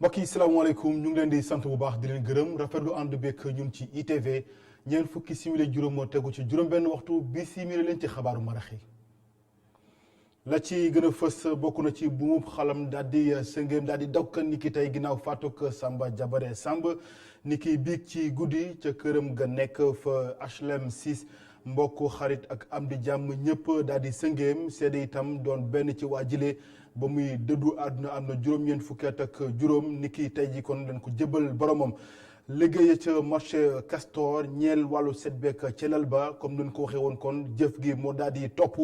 mbokk yi salaamaaleykum ñu ngi leen di sant bu baax di leen gërëm rafetlu ànd beeg ñun ci ITV ñeent fukki simili juróom moo tegu ci juróom-benn waxtu bi simili leen ci xabaaru marax yi la ci gën a fës bokk na ci bu mu xalam daal di sëngéem daal di dawka ni ki tey ginnaaw faatuk Samba Jabare Samb ni ki biig ci guddi ca këram ga nekk fa HLM 6 mbokk xarit ak am di jàmm ñëpp daal di sëngéem seede itam doon benn ci waa jile ba muy dëddu àdduna am na juróom-ñeent fukki at ak juróom ni ki tey ji kon dañ ko jëbal boromam liggéey ca marché Castor ñeel wàllu setbeek celal ba comme nañ ko waxee woon kon jëf gi moo daal di topp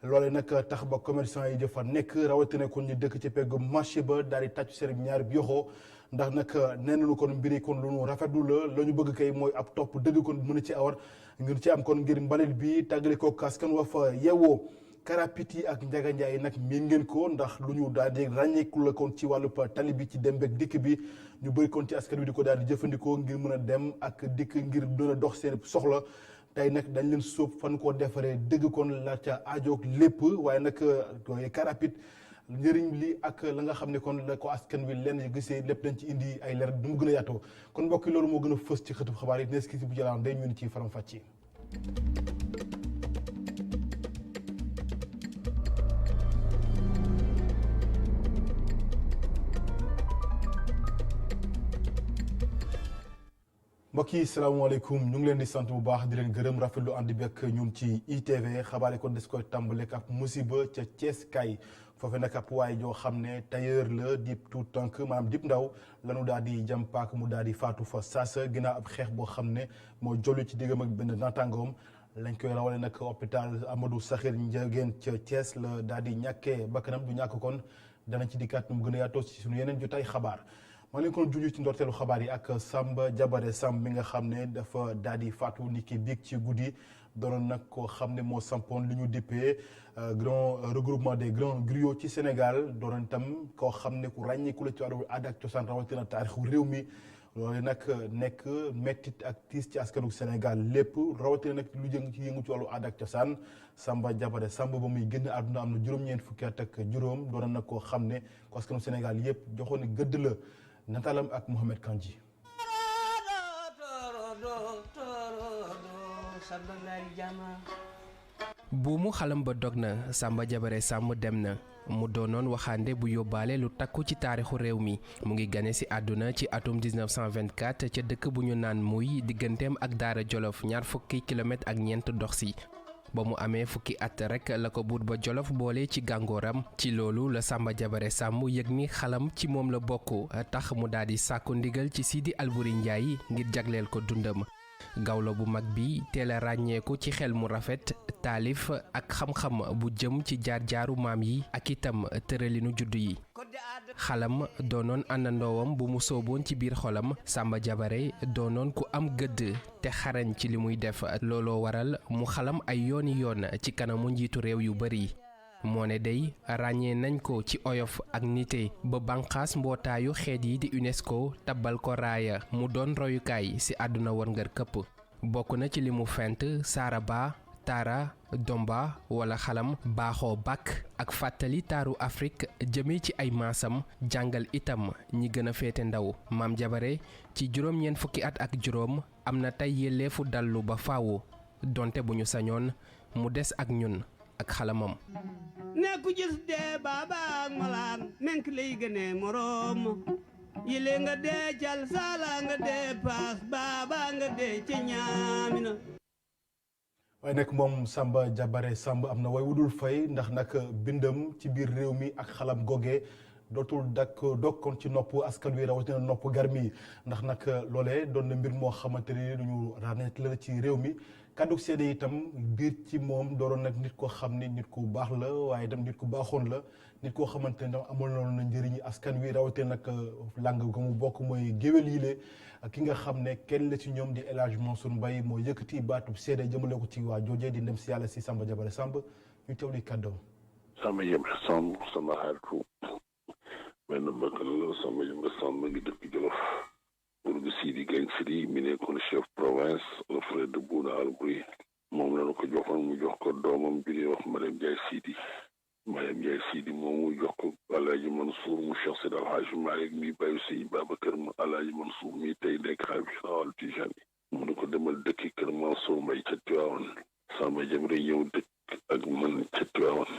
loole nag tax ba commerçant yi jëfa nekk rawatina kon ñu dëkk ci pegg marché ba daal di tàccu seen ñaari yoxoo ndax nag nee nañu kon mbiri kon lu nu rafetlu la ñu bëgg kay mooy ab topp dëgg kon mën a ci awar ngir ci am kon ngir mbalit bi tàggale ko askan wa fa yeewoo karapit yi ak njaga njaay yi nag miin ngeen ko ndax lu ñu daal di ràññeeku la kon ci wàllu tali bi ci dem beeg dikk bi ñu bëri kon ci askan wi di ko daal di jëfandikoo ngir mën a dem ak dikk ngir mën a dox seen soxla tey nag dañ leen sóob fan koo defaree dëgg kon la ca aajoog lépp waaye nag karapit njëriñ li ak la nga xam ne kon la ko askan wi lenn gisee lépp dañ ci indi ay leer du mu gën a yaatoo kon mbokk yi loolu moo gën a fës ci xëtub xabaar yi nees ki si bu jëlaan day ñu ci faram fàcce mbokk yi salaamaaleykum ñu ngi leen di sant bu baax di leen gërëm rafetlu ànd bi ak ñun ci ITV xabaar yi kon des koy tàmbaleek ak musiba ca Thiès kay foofu nag ab waay joo xam ne tailleur la dib tout tànk maanaam dib ndaw lanu daal di jam paak mu daal di faatu fa saasa ginnaaw ab xeex boo xam ne moo jollu ci diggam ak benn naataangoom lañ koy rawale nag hôpital Amadou Sakhir Ndiéguène ca Thiès la daal di ñàkkee bakkanam du ñàkk kon danañ ci dikkaat nu mu gën a yaatoo ci suñu yeneen jotaay xabaar maa ngi leen kon junj ci ndorteelu xabaar yi ak Samba Jabare Samb mi nga xam ne dafa daal di faatu ni ki biig ci guddi doonoon nag koo xam ne moo sampoon li ñu dippee grand regroupement des grands griots ci Sénégal doonoon itam koo xam ne ku ràññeeku la ci wàllu aada ak cosaan rawatina taarixu réew mi loolu nag nekk mettit ak tiis ci askanu Sénégal lépp rawatina nag lu jëm ci yëngu ci wàllu aada ak cosaan Samba Jabare Samb ba muy génn àdduna am na juróom-ñeent fukki at ak juróom doonoon nag koo xam ne ko askanu Sénégal yëpp joxoon gëdd la. nataalam ak Mohamed Kandji buumu xalam ba dog na Samba Jabare Samb dem na mu doonoon waxaande bu yóbbaale lu takku ci taarixu réew mi mu ngi gane ci àdduna ci atum 1924 ca dëkk bu ñu naan muy digganteem ak Daara Jolof ñaar fukki kilomètre ak ñeent dox si ba mu amee fukki at rek la ko buur ba Jolof boole ci gàngooram ci loolu la Samba Jabare Samb yëg ni xalam ci moom la bokk tax mu daal di sàkku ndigal ci Sidi Alburi Njaay ngir jagleel ko dundam gawlo bu mag bi teel a ràññeeku ci xel mu rafet taalif ak xam-xam bu jëm ci jaar-jaaru maam yi ak itam tëralinu juddu yi xalam doonoon àndandoowam bu mu sooboon ci biir xolam Samba Jabare doonoon ku am gëdd te xarañ ci li muy def looloo waral mu xalam ay yooni yoon ci kanamu njiitu réew yu bari moo ne day ràññee nañ ko ci oyof ak nite ba banqaas mbootaayu xeet yi di UNESCO tabbal ko raaya mu doon royukaay ci àdduna wërngër këpp bokk na ci li mu fent Saraba Tara Domba wala xalam baaxoo bàkk ak fàttali taaru Afrique jëme ci ay maasam jàngal itam ñi gën a féete ndaw Maam Jabare ci juróom-ñeent fukki at ak juróom am na tey yelleefu dallu ba faawu donte bu ñu sañoon mu des ak ñun ak xalamam ne ku gis dee baaba ak malaan menk lay gënee moroom yile nga dee cal saala nga dee paas baaba nga dee ci ñaamina waaye nag moom Samba Jabare Samb am na way wudul fay ndax nag bindam ci biir réew mi ak xalam goge dootul dog kon ci nopp askan wi rawatina nopp garmi ndax nag loolee doon na mbir moo xamante ni lu ñu ràññeet la ci réew mi kàddu seede itam biir ci moom dooroon nag nit koo xam ni nit ku baax la waaye itam nit ku baaxoon la nit koo xamante ne amoon na njëriñi askan wi rawatina nag làng ga mu bokk mooy géwél yi le ki nga xam ne kenn la ci ñoom di El Hadj Mansour Mbaye moo yëkkati baatub seede jëmale ko ci waa joojee di ndem si yàlla si Samba Jabare Samb ñu teew li kàddoom. Samba Jabare Samb sama xaritu benn mbokk la Samba Jabare Samb ngi dëkk Jolof pour que Sidi Gagne Sidi mi nekkoon chef province le frère de Bouna Alboury moom la ñu ko joxoon mu jox ko doomam bi ñuy wax Mariam Ndiaye Sidi Mayam Ndiaye Sidi moomu jox ko Alaaji Mansour mu Cheikh Seydi Alhaji Malick mi bàyyi Sëñ Babacar mu Alaaji Mansour mi tey nekk xalifa général Tijaan mu ne ko demal dëkki kër Mansour Mbaye ca Tiwaawan Samba Jabare ñëw dëkk ak man ca Tiwaawan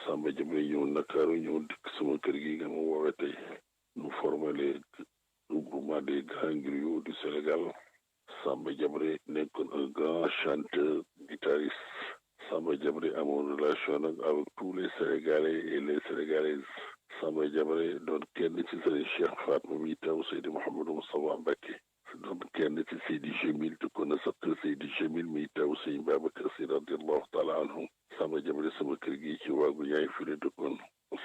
Samba Jabare ñëw Ndakaaru ñëw dëkk sama kër gi nga ma woowee tey ñu formé les groupement des grands griots du Sénégal. Samba Jabare nekkoon un grand chanteur guitariste. Samba Jabare amoon relation nag avec tous les Sénégalais et les Sénégalaises. Samba Jabare doon kenn ci Sëriñ Cheikh Fatma mi taw Seydi Mouhamadou Moustapha Mbacké doon kenn ci Seydi Jamil te kon na sax Seydi Jamil mi taw Sëriñ Babacar Sy radiyallahu taala anhu. Samba Jabare sama kër gi ci waagu ñaay fi la dëkkoon.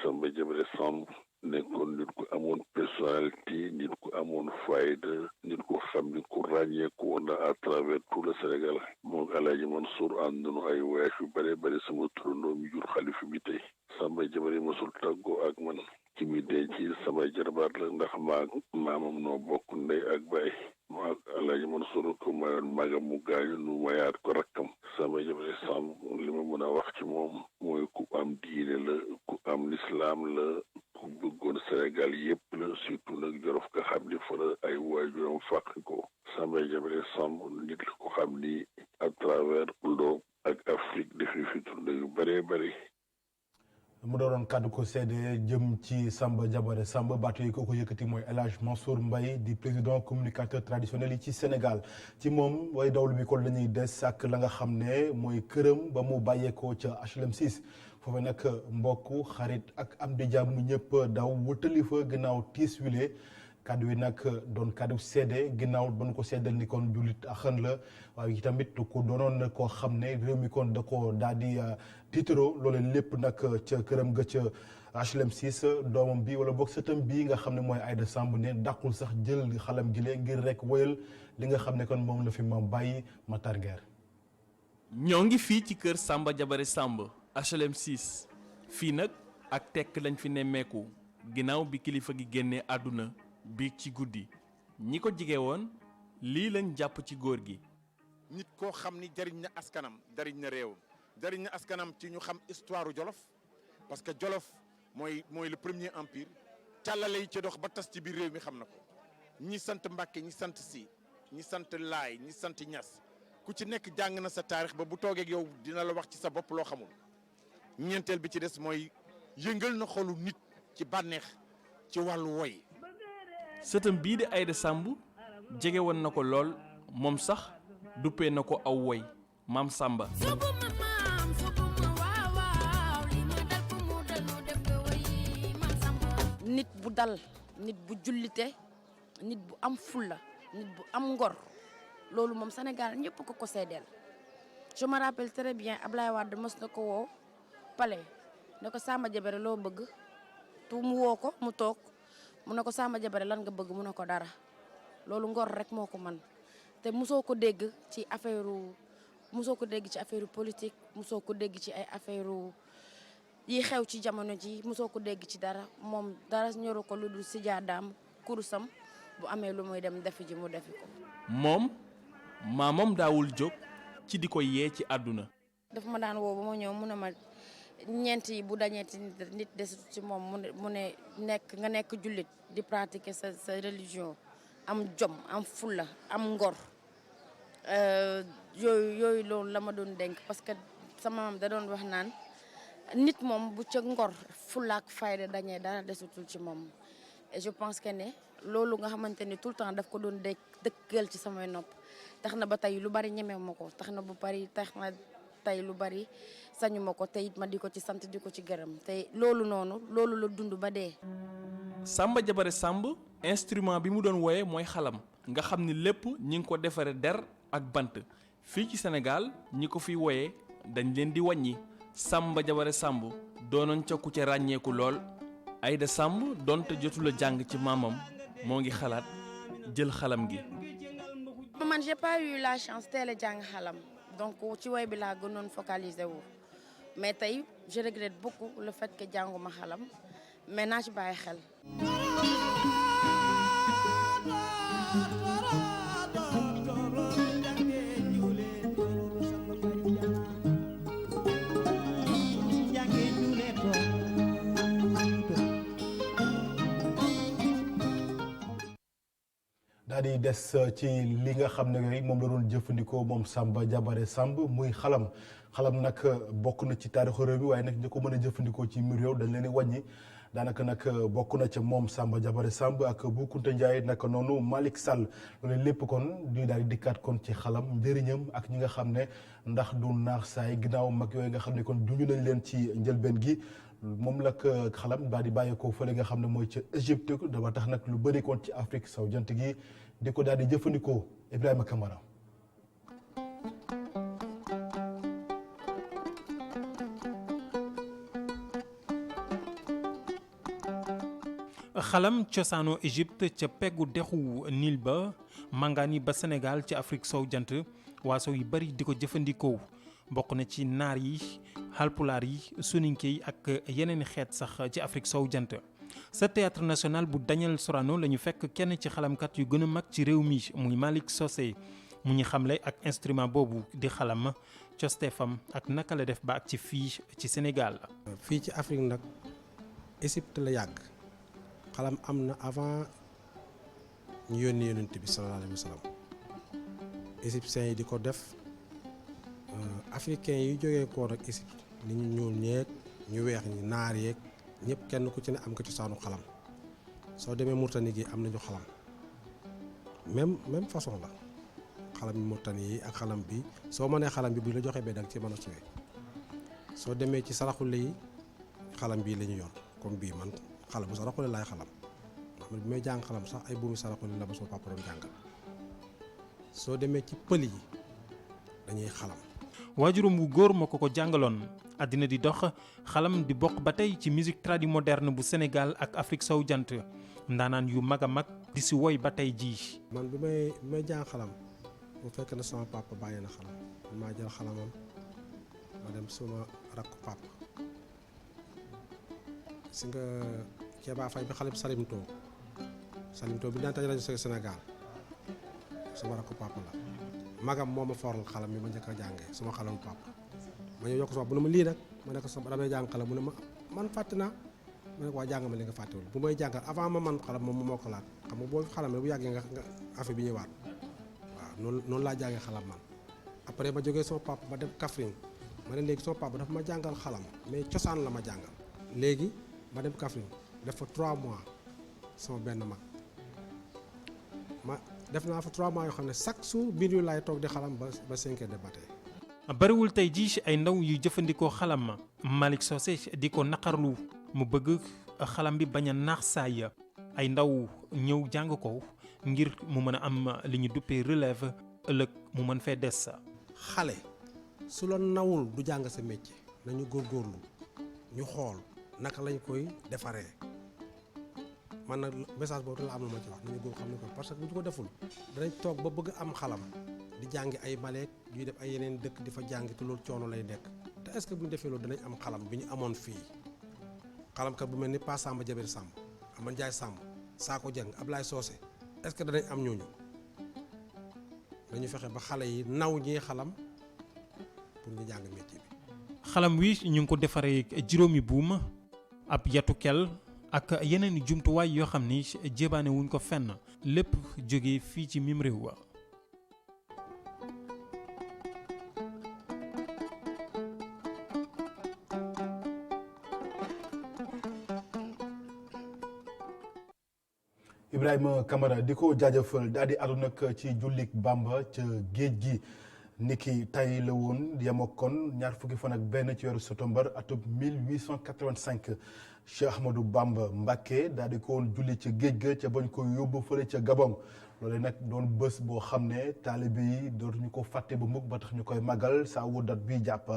Samba Jabare Samb nekkoon nit ku amoon personnalité nit ku amoon fayda nit ku xam ni ku ràññeeku woon na à travers tout le Sénégal moom Alaaji Mansour ànd nañu ay voyage yu bare bare sama turandoo mi jur xalifa bi tey Samba Jabare mosul tàggoo ak man ci mi denc sama jarbaat la ndax maamam noo bokk ndey ak baay moo ak Alaaji Mansour ko mayoon magam mu gaañu nu mayaat ko rakkam Samba Jabare Samb li ma mën a wax ci moom mooy ku am diine la ku am lislaam la ku bëggoon Sénégal yëpp la surtout nag Jolof nga xam ni fa la ay waajuram fàq ko Samba Jabare Samb nit la ko xam ni à travers L'Europe ak Afrique def fi tournée yu bëree bëri. mu doon kàddu ko seede jëm ci Samba Jabare Samb baatu yi ko yëkkati mooy El Hadj Mansour Mbaye di président communicateur traditionnel yi ci Sénégal ci moom way dawlu bi kon la ñuy des ak la nga xam ne mooy këram ba mu bàyyeekoo ca HLM 6 foofu nag mbokk xarit ak am di jàmm ñëpp daw wutali fa ginnaaw tiis wile kàddu yi nag doon kàddu seede ginnaaw ba nu ko seedal ni kon jullit axan la waaye tamit ku doonoon koo xam ne réew mi kon da ko daal di tiitaro loolee lépp nag ca këram ga ca HLM 6 doomam bi wala boog sëtam bii nga xam ne mooy Aïda Samb ne dàqul sax jël xalam gi ngir rek wëyal li nga xam ne kon moom la fi maam bàyyi Matar Nguer. ñoo ngi fii ci kër Samba Jabare Samb HLM 6 fii nag ak tekk lañ fi nemmeeku ginnaaw bi kilifa gi génnee àdduna biig ci guddi ñi ko jige woon lii lañ jàpp ci góor gi. nit koo xam ni jariñ na askanam jariñ na réewam jariñ na askanam ci ñu xam histoire Jolof parce que Jolof mooy le premier empire càllale yi ci dox ba tas ci biir réew mi xam na ko ñi sant Mbàkke ñi sant Si ñi sant Laay ñi sant Ñas ku ci nekk jàng na sa taarix ba bu toogee ak yow dina la wax ci sa bopp loo xamul ñeenteel bi ci des mooy yëngal na xolu nit ci bànneex ci wàllu woy. sëtam bii di Aïda Samb jege woon na ko lool moom sax duppee na ko aw woy maam Samba. nit bu dal nit bu jullite nit bu am fulla nit bu am ngor loolu moom Sénégal ñëpp ko seedeel je me rappelle très bien Ablaye Wade mos na ko woo palais ne ko Samba Jabare loo bëgg tu mu woo ko mu toog mu ne ko Samba Jabare lan nga bëgg mu ne ko dara loolu ngor rek moo ko man te mosoo ko dégg ci affaire politique mosoo ko dégg ci ay affaire yi xew ci jamono ji mosoo ko dégg ci dara moom dara ñoru ko lu dul si jaadaam kurusam bu amee lu muy dem defi ji mu defi ko. moom maamam daawul jóg ci di ko yee ci àdduna. dafa ma daan woo ba ma ñëw mu ne ma ñeent yi bu dañeeti nit desut ci moom mu ne nga nekk jullit di pratiquer sa religion am jom am fulla am ngor yooyu loolu la ma doon dénk parce que sama maam da doon wax naan nit moom bu ca ngor fulla ak fayda dañee dara desutul ci moom et je pense que ne loolu nga xamante ni tout le temps daf ko doon dëkkal ci samay nopp tax na ba tey lu bari ñemew ma ko tax na tey lu bari sañu ma ko te it ma di ko ci sant di ko ci gërëm te loolu la dund ba dee. Samba Jabare Samb instrument bi mu doon wooye mooy xalam nga xam ni lépp ñi ngi ko defare der ak bant fii ci Sénégal ñi ko fi wooye dañ leen di wàññi. Samba Jabare Samb doonoon ca ku ca ràññeeku lool Aïda Samb donte jotula jàng ci maamam moo ngi xalaat jël xalam gi. man j'ai pas eu la chance teel a jàng xalam donc ci woy bi laa gënoon focaliser wu mais tey je regrette beaucoup le fait que jànguma xalam mais naa ci bàyyi xel. daal di des ci li nga xam ne moom la doon jëfandikoo moom Samba Diabaré Samb muy xalam nag bokk na ci taarixu réew mi waaye nag ñu ko mën a jëfandikoo ci mbir réew dañ leen di wàññi daanaka nag bokk na ca moom Samba Diabaré Samb ak Bou Kounta Ndiaye naka noonu Malick Sall loolu lépp kon di daal di dikkaat kon ci xalam njëriñam ak ñi nga xam ne ndax du naax saay ginnaaw mag yooyu nga xam ne kon duñu nañ leen ci njëlbeen gi moom la xalam daal di bàyyeekoo fële nga xam ne mooy ca Égypte dafa tax nag lu bëri kon ci Afrique sowu jant gi di ko daal di jëfandikoo Ibrahima Kamara. xalam cosaanoo Égypte ca peggu dexu Nil ba màngaan yi ba Sénégal ci Afrique sowu jant waaso yu bari di ko jëfandikoo bokk na ci naar yi halpulaar yi soninke yi ak yeneen xeet sax ci Afrique sowu jant sa théâtre national bu Daniel Sorano la ñu fekk kenn ci xalamkat yu gën a mag ci réew mi muy Malick Socé mu ñu xamle ak instrument boobu di xalam costeefam ak naka la def ba ak ci fii ci Sénégal. fii ci Afrique nag Égypte la yàgg xalam am na avant ñu yónni yonent bi sallallahu alayhi wa sallam égyptiens yi di ko def africains yi jógee koo nag Égypte ni ñu ñuul ñeeg ñu weex ñi naar yeeg ñëpp kenn ku ci ne am nga cosaanu xalam soo demee Mauritanie gi am nañu xalam même façon la xalam bi Mauritanie yi ak xalam bi soo mënee xalam bi bu la joxee bee danga ci mën a suwee soo demee ci saraxule yi xalam bii la ñu yor comme bii man xalam bu saraxule laay xalam ndax man bi may jàng xalam sax ay buumi saraxule la ba soo papa doon jàngal soo demee ci pël yi dañuy xalam. waajuram wu góor moo ko jàngaloon àddina di dox xalam di bokk ba tey ci musique tradi moderne bu Sénégal ak Afrique sowu jant ndaanaan yu mag a mag di si woy ba tey jii. man bi may jàng xalam bu fekk na sama papa bàyyi na xalam maa jël xalamam ma dem suma rakku papa si nga Kéba Faye bi xale bi Salimto bi daan taj rajo Sénégal sama rakku papa la magam moo ma foral xalam bi ma njëkk a jàngee sama xalamu papa ma ñëw yokk sama bu ne ma lii nag ma ne ko sama damay jàng xalam mu ne ma man fàtte naa ma ne ko waa jàng ma li nga fàttewul bu may jàngal avant ma man xalam moom moo ko laat xam nga boo xalam bu yàggee nga affaire bi ñëwaat waaw noonu laa jàngee xalam man après ma jógee sama papa ma dem Kaffrine ma ne léegi sama papa dafa ma jàngal xalam mais cosaan la ma jàngal léegi ma dem Kaffrine def fa 3 mois sama benn mag ma def naa fa 3 mois yoo xam ne chaque jour biir yu laay toog di xalam ba 5 heures de matin. bariwul tey jii ay ndaw yu jëfandikoo xalam ma Malick Socé di ko naqarlu mu bëgg xalam bi bañ a naax saay ay ndaw ñëw jàng ko ngir mu mën a am li ñu duppee relève ëllëg mu mën fee des. xale su la nawul du jàng sa métier nañu góorgóorlu ñu xool naka lañ koy defaree man nag message boobu la am na ma ci wax nañu góor xam ne ko parce que bu ñu ko deful danañ toog ba bëgg am xalam di jàngi ay maleek yuy def ay yeneen dëkk di fa jàngi te loolu coono lay nekk te est-ce que bu ñu defee loolu danañ am xalam bi ñu amoon fii xalamkat bu mel ni Pa Samba Diabaré Samb Ama Ndiaye Samb Sakho Dieng Ablaye Socé est-ce que danañ am ñooñu dañu fexe ba xale yi naw ñii xalam pour ñu jàng métier bi. xalam wi ñu ngi ko defaree juróomi buum ab yatu kel ak yeneen i jumtuwaay yoo xam ni jébaane wuñ ko fenn lépp jóge fii ci mim réew wa Ibrahima Kamara di ko jaajëfal daal di àddu nag ci jullik Bamba ca géej gi niki tay la woon yem ak kon ñaar fukki fan ak benn ci weeru septembre atum 1885 Cheikh Ahmadou Bamba Mbacké daal di ko woon julli ca géej ga ca bañ ko yóbbu fële ca Gabon loolu nag doon bés boo xam ne taalibe yi dootuñu ko fàtte ba mukk ba tax ñu koy màggal saa wu dat bi jàpp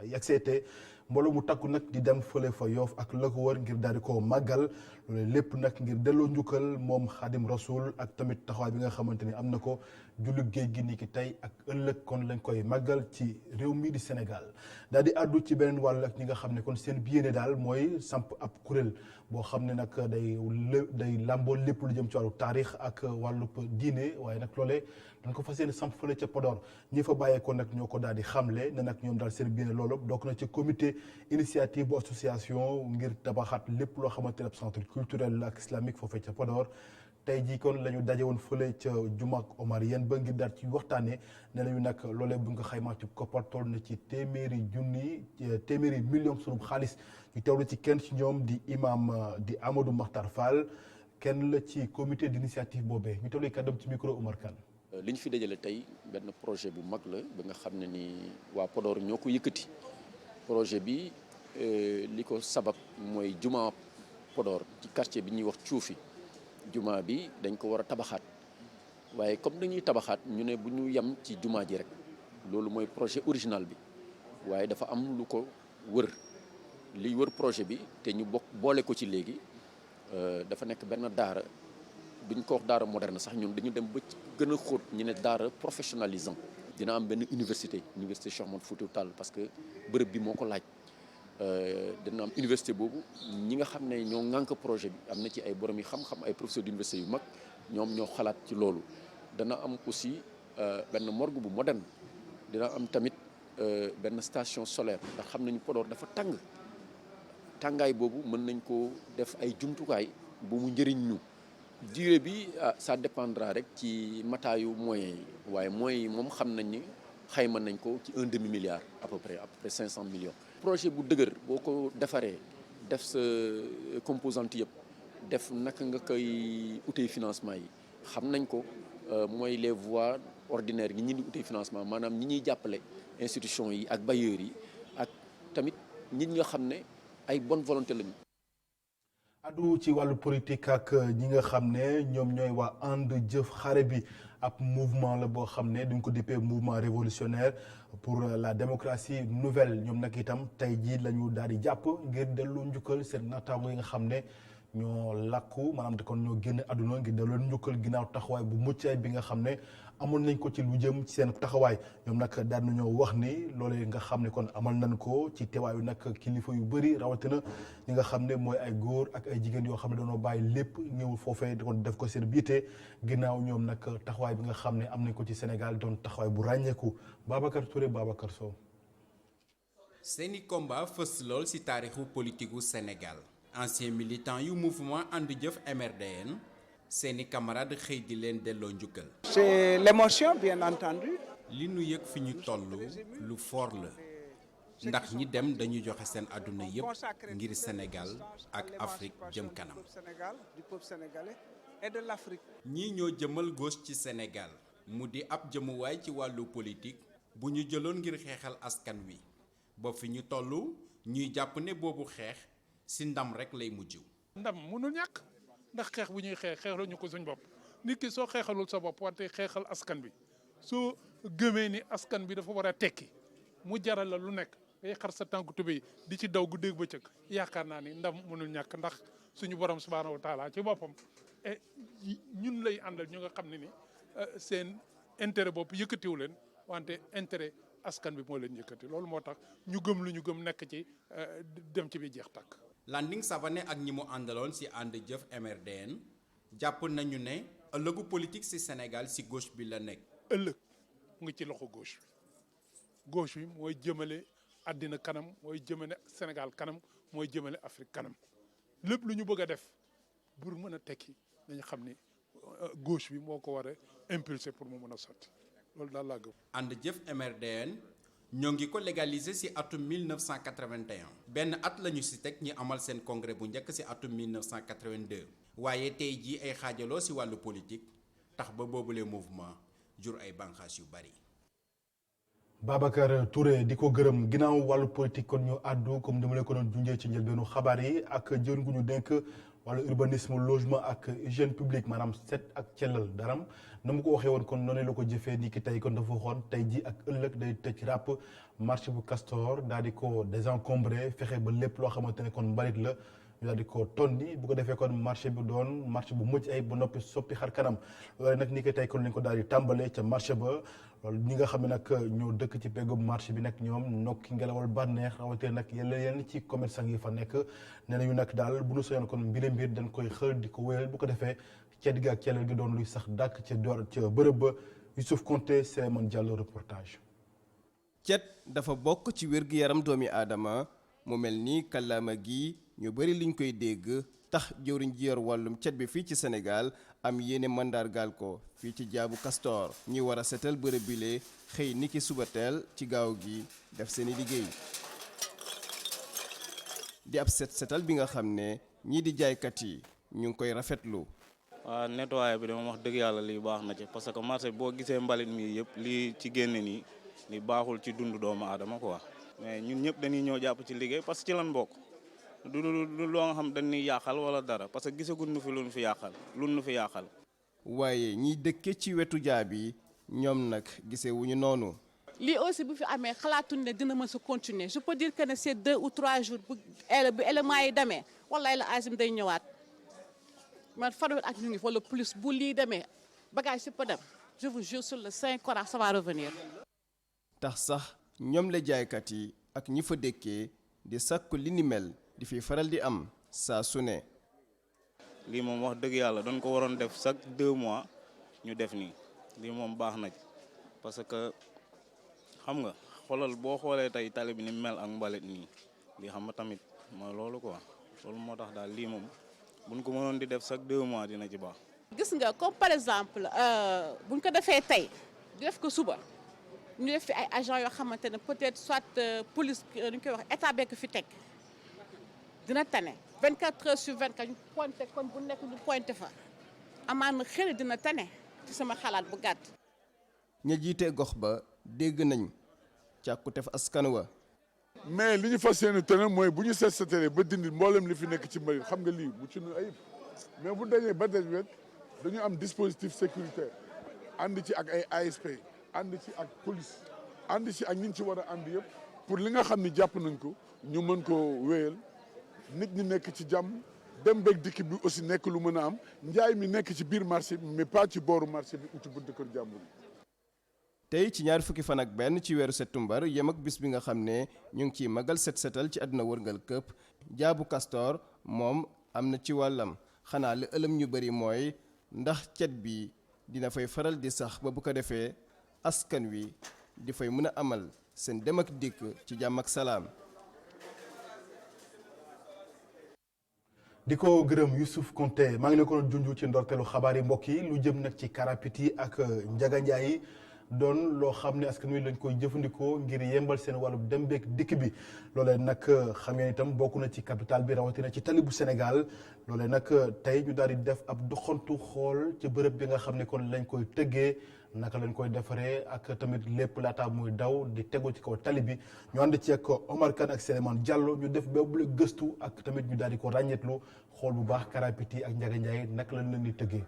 yegseete mbooloo mu takku nag di dem fële fa Yoff ak la ko wër ngir daal di koo màggal loolu lépp nag ngir delloo njukkal moom Xaadim Rasul ak tamit taxawaay bi nga xamante ni am na ko jullu géej gi ni ki tey ak ëllëg kon lañ koy màggal ci réew mii di Sénégal daal di àddu ci beneen wàll ak ñi nga xam ne kon seen yéene daal mooy samp ab kuréel boo xam ne nag day làmboo lépp lu jëm ci wàllu taarix ak wàllu diine waaye nag loolee dañ ko fas yéene samp fële ca Podor ñi fa bàyyeekoo nag ñoo ko daal di xamle ne nag ñoom daal seen yéene loolu bokk na ci comité initiative bu association ngir tabaxaat lépp loo xamante ne centre culturel ak islamique foofee ca Podor tey jii kon la ñu daje woon fële ca jumaak Omarienne ba ngir daal ci waxtaanee nee nañu nag loolee bu nga xaymaa ci koppar toll na ci téeméeri million sunu xaalis ñu teewlu ci kenn ci ñoom di imam di Amadou Makhtar Fall kenn la ci comité d'initiative boobee ñu teewlu kàddam ci micro Omar Kane. li ñu fi dajale tey benn projet bu mag la ba nga xam ne ni waa Podor ñoo ko yëkkati projet bi li ko sabab mooy juma Podor ci quartier bi ñuy wax Cuufi juma bi dañ ko war a tabaxaat waaye comme dañuy tabaxaat ñu ne bu ñu yem ci juma ji rek loolu mooy projet original bi waaye dafa am lu ko wër li wër projet bi te ñu boole ko ci léegi dafa nekk benn daara duñ ko wax daara moderne sax ñun dañu dem ba gën a xóot ñu ne daara professionnalisant dina am benn université Cheikh Ahmadou Foutiyou Tall parce que bërëb bi moo ko laaj dina am université boobu ñi nga xam ne ñoo ŋànk projet bi am na ci ay borom yi xam-xam ay professeurs d'université yu mag ñoom ñoo xalaat ci loolu dana am aussi benn morgue bu moderne dina am tamit benn station solaire ndax xam nañu Podor dafa tàngaay boobu mën nañ ko def ay jumtukaay bu mu njëriñ ñu durée bi ça dépendra rek ci mataayu moyens yi waaye moyens yi moom xam nañ ni xayma nañ ko ci 1,5 milliard à peu près 500 millions. projet bu dëgër boo ko defaree def sa composante yëpp def naka nga koy utee financement yi xam nañ ko mooy les voies ordinaires yi ñi di utee financement maanaam ñi ñuy jàppale institution yi ak bailleurs yi ak tamit nit ñoo xam ne ay bonne volonté lañu. addu ci wàllu politique ak ñi nga xam ne ñoom ñooy waa ànd jëf xare bi ab mouvement la boo xam ne duñ ko dippee mouvement révolutionnaire pour la démocratie nouvelle ñoom nag itam tey jii la ñu daal di jàpp ngir dellu njukkal seen naataango yi nga xam ne ñoo làkku maanaam kon ñoo génn àdduna ngir dellu njukkal ginnaaw taxawaay bu mucc ayib bi nga xam ne amoon nañ ko ci lu jëm ci seen taxawaay ñoom nag daan nañoo wax ni loolee nga xam ne kon amal nañ ko ci teewaayu nag kilifa yu bëri rawatina ñi nga xam ne mooy ay góor ak ay jigéen yoo xam ne dañoo bàyyi lépp ñëw foofee kon def ko seen biite ginnaaw ñoom nag taxawaay bi nga xam ne am nañ ko ci Sénégal doon taxawaay bu ràññeeku Babacar Touré Babacar Sow. seeni combat fës lool ci taarixu politiku Sénégal ancien militant yu mouvement ànd jëf MRDN. seeni camarades xëy di leen delloo njukkal. c'est l'émotion bien entendu. li nu yëg fi ñu toll lu fort la ndax ñi dem dañu joxe seen àdduna yépp ngir Sénégal ak Afrique jëm kanam. ñii ñoo jëmal gauche ci Sénégal mu di ab jëmuwaay ci wàllu politique bu ñu jëloon ngir xeexal askan wi ba fi ñu toll ñuy jàpp ne boobu xeex ci ndam rekk lay mujj. ndam mënul ñàkk. ndax xeex bu ñuy xeexal ñu ko suñ bopp nit ki soo xeexalul sa bopp wante xeexal askan bi soo gëmee ni askan bi dafa war a tekki mu jaral la lu nekk day xar sa tànku tubéy di ci daw guddeeg bëccëg yaakaar naa ni ndam mënul ñàkk ndax suñu borom subhaanahu wa taala ci boppam et ñun lay àndal ñu nga xam ne ni seen intérêt bopp yëkkatiwu leen wante intérêt askan bi moo leen yëkkati loolu moo tax ñu gëm lu ñu gëm nekk ci dem ci bi jeex tàkk. Landing Savané ak ñi mu àndaloon ci ànd jëf MRDN jàpp nañu ne ëllëgu politique ci Sénégal ci gauche bi la nekk. ëllëg mu ngi ci loxo gauche bi mooy jëmale àddina kanam mooy jëmale Sénégal kanam mooy jëmale Afrique kanam lépp lu ñu bëgg a def pour mën a tekki dañu xam ni gauche bi moo ko war a impulser pour mu mën a sotti loolu daal laa gëm. ànd jëf MRDN. ñoo ngi ko légaliser ci atum 1981 benn at lañu ci teg ñi amal seen congrès bu njëkk ci atum 1982 waaye tey jii ay xaajaloo ci wàllu politique tax ba boobule mouvement jur ay bànqaas yu bari. Babacar Touré di ko gërëm ginnaaw wàllu politique kon ñu àddu comme ni ma leen ko doon junjee ci njëlbeenu xabaar yi ak jëriñ gu ñu dénk wàllu urbanisme logement ak hygiène publique maanaam set ak cellal daram na mu ko waxee woon kon noonu la ko jëfee ni ki tey kon dafa waxoon tey ji ak ëllëg day tëj ràpp marché bu Castor daal di ko désencombré fexe ba lépp loo xamante ne kon mbalit la ñu daal di ko tonni bu ko defee kon marché bi doon marché bu mucc ay ba noppi soppi xar kanam loolu nag ni ki tey kon lañ ko daal di tàmbalee ca marché ba loolu ñi nga xam ne nag ñoo dëkk ci peggu marché bi nag ñoom nokki ngelawal bànneex rawatina nag yenn ci commerçant yi fa nekk nee nañu nag daal bu ñu soyoon kon mbir dañ koy xël di ko wéyal bu ko defee cet gi ak cellal gi doon luy sax dàkk ca bërëb ba Youssouf Konté Souleymane Diallo reportage. cet dafa bokk ci wér-gu-yaram doomi aadama mu mel ni kàllaama gi ñu bari liñ koy dégg tax jëwriñ ji yor wàllum cet bi fii ci Sénégal am yéene mandargaal ko fii ci jaabu Castor ñi war a setal bërëb bile xëy niki suba teel ci gaaw gi def seeni liggéey di ab setal bi nga xam ne ñii di jaaykat yi ñu ngi koy rafetlu. waaw nettoyé bi dama wax dëgg yàlla lii baax na ci parce que marché boo gisee mbalit mi yëpp lii ci génne nii li baaxul ci dundu doomu aadama quoi. mais ñun ñëpp dañuy ñëw jàpp ci liggéey parce que ci lan bokk du loo nga xam dañuy yàqal wala dara parce que gisaguñ nu fi lu nu fi yàqal. waaye ñiy dëkke ci wetu jaabi ñoom nag gisee wuñu noonu. lii aussi bu fi amee xalaatuñ ne dina mën sa continuer je peux dire que ne c'est 2 ou 3 jours bu éléments yi demee wallaay la azim day ñëwaat man fanweer ak ñu ngi wala plus bu lii demee bagage si pa dem je vous jure sur le Saint Coran ça va revenir. tax sax ñoom la jaaykat yi ak ñi fa dëkkee di sakku li ni mel di fi faral di am saa su ne. lii moom wax dëgg yàlla doon ko waroon def chaque 2 mois ñu def nii lii moom baax na ci parce que xam nga xoolal boo xoolee tey tali bi ni mel ak mbalit nii lii xam nga tamit mooy loolu quoi loolu moo tax daal lii moom buñ ko mënoon di def chaque 2 mois dina ci baax. gis nga comme par exemple buñ ko defee tey di def ko suba ñu def fi ay agents yoo xamante ne peut-être soit police ñu koy wax état bekk fi teg dina tane 24 heures sur 24 ñu pointé kon bu nekk ñu pointé fa amaan xëy na dina tane ci sama xalaat bu gàtt. ña jiite gox ba dégg nañ càkkutef askan wa. mais li ñu fas yéene tënk mooy bu ñu seetalee ba dindi mboolem li fi nekk ci mbay xam nga lii bu ci nu ayib mais bu dañee ba daj wet dañu am dispositif sécuritaire ànd ci ak ay ASP ànd ci ak police ànd ci ak ñi ñu ci war a ànd yëpp pour li nga xam ni jàpp nañ ko ñu mën ko wéyal nit ñi nekk ci jàmm dem beeg dikk bi aussi nekk lu mën a am njaay mi nekk ci biir marché bi mais pas ci booru marché bi uti buntu kër jàmbur yi. tey ci ñaar fukki fan ak benn ci weeru septembre yem ak bis bi nga xam ne ñu ngi ciy magal setal ci àdduna wërngal këpp jaabu Castor moom am na ci wàllam xanaa li ëlëm ñu bari mooy ndax cet bi dina fay faral di sax ba bu ko defee askan wi di fay mën a amal seen dem ak dikk ci jàmm ak salaam. di ko gërëm Youssouf Konté maa ngi leen ko doon junj ci ndorteelu xabaar yi mbokk yi lu jëm nag ci karapit yi ak njaganjaay yi doon loo xam ne askan wi lañ koy jëfandikoo ngir yembal seen wàllu dem beek dikk bi loolee nag xam ngeen itam bokk na ci capital bi rawatina ci tali bu Sénégal loolee nag tey ñu daal di def ab doxantu xool ci bërëb bi nga xam ne kon lañ koy tëggee naka lañ koy defaree ak tamit lépp laata muy daw di tegu ci kaw tali bi ñu ànd ci ak Omar Kane ak Souleymane Diallo ñu def boobu gëstu ak tamit ñu daal di ko ràññeetlu xool bu baax karapit yi ak njaganjaay naka lañ leen di tëggee.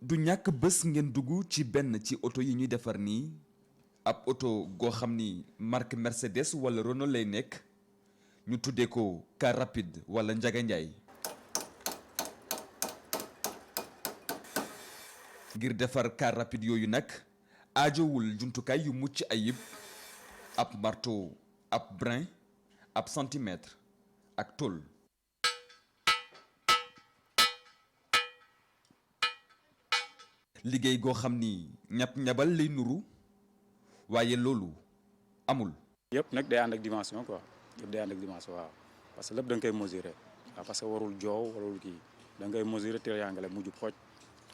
du ñàkk bés ngeen dugg ci benn ci oto yi ñuy defar nii ab oto goo xam ni marque Mercedes wala Renault lay nekk ñu tuddee ko car rapide wala njaganjaay ngir defar car rapide yooyu nag aajowul jumtukaay yu mucc ayib ab marteau ab brin ab centimètre ak tôle liggéey goo xam ni ñab-ñabal lay nuru waaye loolu amul. yëpp nag day ànd ak dimension quoi yëpp day ànd ak dimension waaw parce que lépp da nga koy mesurer waaw parce que warul joow warul kii da ngay mesurer triangle mu jub xooj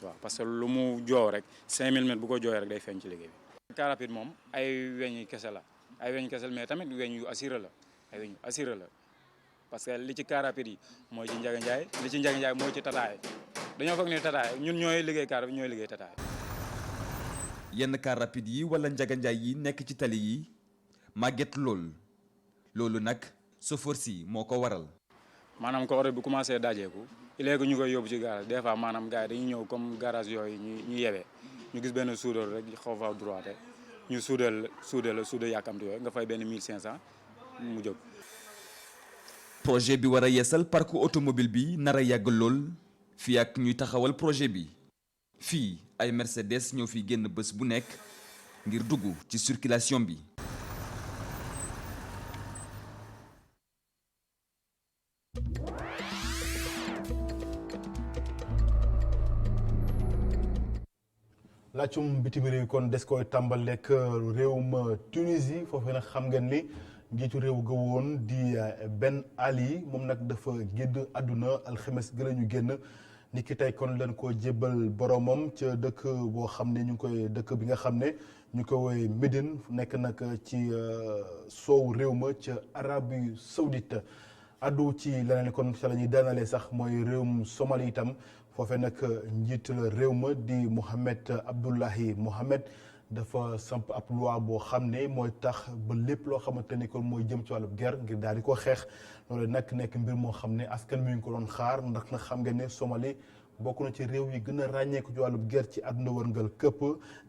waaw parce que lu mu joow rek 5000 mètres bu ko jooyee rek day feeñ ci liggéey bi. car rapide moom ay weñ kese la ay weñ kese mais tamit weñ yu assuré la ay weñ yu assuré la parce que li ci car rapide yi mooy ci njaganjaay li ci njaganjaay mooy ci tataay. dañoo foog ne tataay ñun ñooy liggéey car bi ñooy liggéey tataay. yenn car rapide yi wala njaganjaay yi nekk ci tali yi màgget loolu nag chauffeur si moo ko waral. maanaam ko oto bi commencé dajeeku il est que ñu koy yóbbu ci garage des fois maanaam gars yi dañuy ñëw comme garage yooyu ñu yewee ñu gis benn soudeur rek xaw fa droite ñu suudal yàkkamti yooyu nga fay benn 1500 mu jóg. projet bi war a yeesal parc automobile bi nar a yàgg lool. fii ak ñuy taxawal projet bi fii ay Mercedes ñoo fi génn bés bu nekk ngir dugg ci circulation bi. laajum bitim réew kon des koy tàmbaleek réewum Tunisie foofee nag xam ngeen ni njiitu réew ga woon di Ben Ali moom nag dafa génn àdduna alxames gën a ñu génn ni ki tey kon lañ ko jébbal boromam ca dëkk boo xam ne ñu ngi koy dëkk bi nga xam ne ñu ko woowee Médine nekk nag ci soow réew ma ca Arabie Saoudite addu ci leneen kon ca la ñuy daanalee sax mooy réewum Somalie itam foofee nag njiit réew ma di Mohamed Abdullahi Mohamed dafa samp ab loi boo xam ne mooy tax ba lépp loo xamante ni kon mooy jëm ci wàllu guerre ngir daal di ko xeex loolu nag nekk mbir moo xam ne askan mi ngi ko doon xaar ndax nag xam nga ne Somalie bokk na ci réew yi gën a ràññeeku ci wàllu guerre ci àdduna wërngal këpp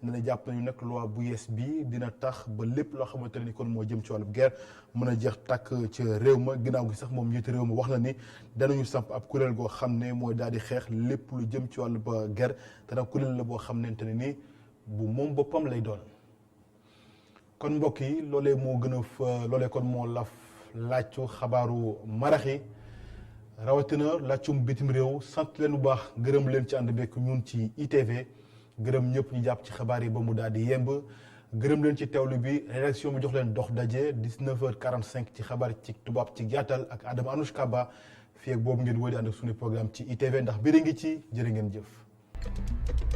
ne na jàpp nañu nag loi bu yees bi dina tax ba lépp loo xamante ni kon moo jëm ci wàllu guerre mën a jeex tàkk ci réew ma ginnaaw gi sax moom njiitu réew ma wax na ni danañu samp ab kuréel goo xam ne mooy daal di xeex lépp lu jëm ci wàllu ba guerre te nag kuréel la boo xamante ne ni bu moom boppam lay doon. kon mbokk yi loolee moo gën a fa loolee kon moo laf laajtu xabaaru marax yi rawatina laajtum bitim réew sant leen bu baax gërëm leen ci ànd bekk ñun ci ITV gërëm ñëpp ñu jàpp ci xabaar yi ba mu daal di yemb gërëm leen ci teewlu bi rédaction bi jox leen dox daje 19h45 ci xabaar ci tubaab ci gàttal ak Adama Anouchka Ba fii ak boobu ngeen wëy di ànd ak suñu programme ci ITV ndax biir ngi ci jërë ngeen jëf.